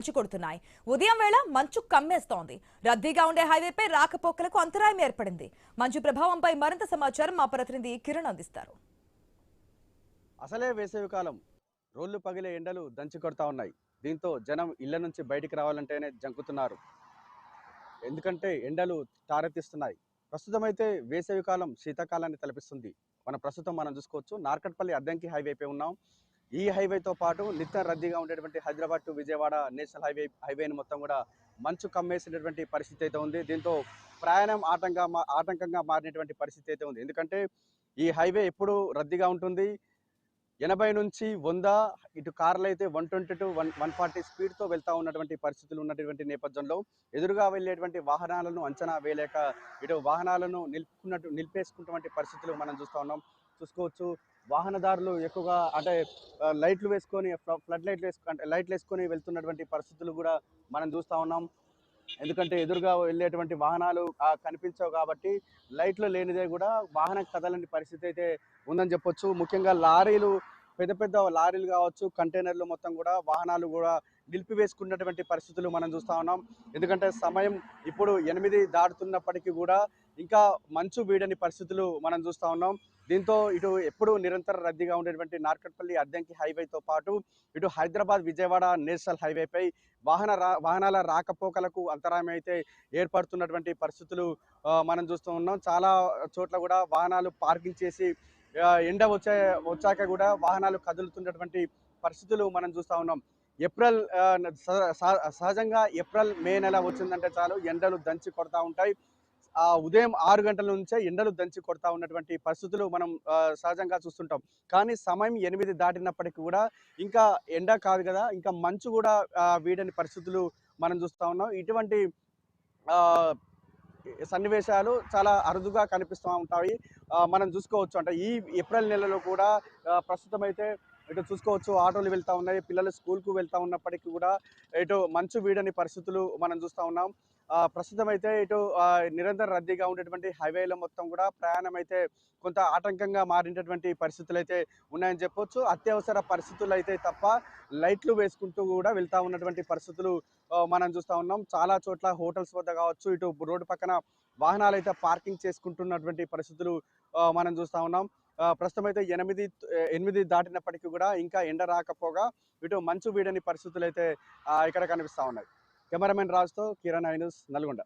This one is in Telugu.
మంచు కొడుతున్నాయి. ఉదయం వేళ మంచు కమ్మేస్తోంది. రద్దీగా ఉండే హైవేపై రాకపోకలకు అంతరాయం ఏర్పడింది. మంచు ప్రభావంపై మరింత సమాచారం మా ప్రతినిధి కిరణ్ అందిస్తారు. అసలే వేసవికాలం, రోళ్లు పగిలే ఎండలు దంచి కొడతా ఉన్నాయి. దీంతో జనం ఇళ్ల నుంచి బయటికి రావాలంటేనే జంకుతున్నారు. ఎందుకంటే ఎండలు తారెత్తిస్తున్నాయి. ప్రస్తుతం అయితే వేసవికాలం శీతాకాలాన్ని తలపిస్తుంది. మనం చూసుకోవచ్చు నార్కట్పల్లి అద్దంకి హైవేపై ఉన్నాం. ఈ హైవేతో పాటు నిత్యం రద్దీగా ఉండేటువంటి హైదరాబాద్ టు విజయవాడ నేషనల్ హైవేని మొత్తం కూడా మంచు కమ్మేసినటువంటి పరిస్థితి అయితే ఉంది. దీంతో ప్రయాణం ఆటంకంగా మారినటువంటి పరిస్థితి అయితే ఉంది. ఎందుకంటే ఈ హైవే ఎప్పుడు రద్దీగా ఉంటుంది. 80 నుంచి 100, ఇటు కార్లు అయితే 120 టు 140 స్పీడ్తో వెళ్తా ఉన్నటువంటి పరిస్థితులు ఉన్నటువంటి నేపథ్యంలో ఎదురుగా వెళ్ళేటువంటి వాహనాలను అంచనా వేయలేక ఇటు వాహనాలను నిలిపేసుకున్నటువంటి పరిస్థితులు మనం చూసుకోవచ్చు. వాహనదారులు ఎక్కువగా అంటే లైట్లు వేసుకొని లైట్లు వేసుకొని వెళ్తున్నటువంటి పరిస్థితులు కూడా మనం చూస్తూ ఉన్నాం. ఎందుకంటే ఎదురుగా వెళ్ళేటువంటి వాహనాలు కనిపించవు కాబట్టి లైట్లు లేనిదే కూడా వాహనం కదలని పరిస్థితి అయితే ఉందని చెప్పొచ్చు. ముఖ్యంగా పెద్ద పెద్ద లారీలు కావచ్చు, కంటైనర్లు మొత్తం కూడా వాహనాలు కూడా నిలిపివేసుకున్నటువంటి పరిస్థితులు మనం చూస్తూ ఉన్నాం. ఎందుకంటే సమయం ఇప్పుడు 8 దాటుతున్నప్పటికీ కూడా ఇంకా మంచు వీడని పరిస్థితులు మనం చూస్తూ ఉన్నాం. దీంతో ఇటు ఎప్పుడు నిరంతర రద్దీగా ఉండేటువంటి నార్కట్పల్లి అద్దంకి హైవేతో పాటు ఇటు హైదరాబాద్ విజయవాడ నేషనల్ హైవేపై వాహనాల రాకపోకలకు అంతరాయం అయితే ఏర్పడుతున్నటువంటి పరిస్థితులు మనం చూస్తూ ఉన్నాం. చాలా చోట్ల కూడా వాహనాలు పార్కింగ్ చేసి ఎండ వచ్చాక కూడా వాహనాలు కదులుతున్నటువంటి పరిస్థితులు మనం చూస్తూ ఉన్నాం. ఏప్రిల్ సహజంగా ఏప్రిల్ మే నెల వచ్చిందంటే చాలు ఎండలు దంచి కొడతా ఉంటాయి. ఉదయం 6 గంటల నుంచే ఎండలు దంచి కొడతా ఉన్నటువంటి పరిస్థితులు మనం సహజంగా చూస్తుంటాం. కానీ సమయం 8 దాటినప్పటికీ కూడా ఇంకా ఎండ కాదు కదా, ఇంకా మంచు కూడా వీడని పరిస్థితులు మనం చూస్తూ ఉన్నాం. ఇటువంటి సన్నివేశాలు చాలా అరుదుగా కనిపిస్తూ ఉంటాయి. మనం చూసుకోవచ్చు. అంటే ఈ ఏప్రిల్ నెలలో కూడా ప్రస్తుతం అయితే ఇటు చూసుకోవచ్చు, ఆటోలు వెళ్తూ ఉన్నాయి, పిల్లలు స్కూల్కు వెళ్తూ ఉన్నప్పటికీ కూడా ఇటు మంచు వీడని పరిస్థితులు మనం చూస్తూ ఉన్నాం. ప్రస్తుతం అయితే ఇటు నిరంతర రద్దీగా ఉండేటువంటి హైవేలో మొత్తం కూడా ప్రయాణం అయితే కొంత ఆటంకంగా మారినటువంటి పరిస్థితులు అయితే ఉన్నాయని చెప్పొచ్చు. అత్యవసర పరిస్థితులు అయితే తప్ప లైట్లు వేసుకుంటూ కూడా వెళ్తూ ఉన్నటువంటి పరిస్థితులు మనం చూస్తూ ఉన్నాం. చాలా చోట్ల హోటల్స్ వద్ద కావచ్చు, ఇటు రోడ్డు పక్కన వాహనాలు అయితే పార్కింగ్ చేసుకుంటున్నటువంటి పరిస్థితులు మనం చూస్తూ ఉన్నాం. ప్రస్తుతం అయితే 8 దాటినప్పటికీ కూడా ఇంకా ఎండ రాకపోగా ఇటు మంచు వీడని పరిస్థితులు అయితే ఇక్కడ కనిపిస్తూ ఉన్నాయి. కెమెరామెన్ రాజుతో కిరణ్ ఐ న్యూస్, నల్గొండ.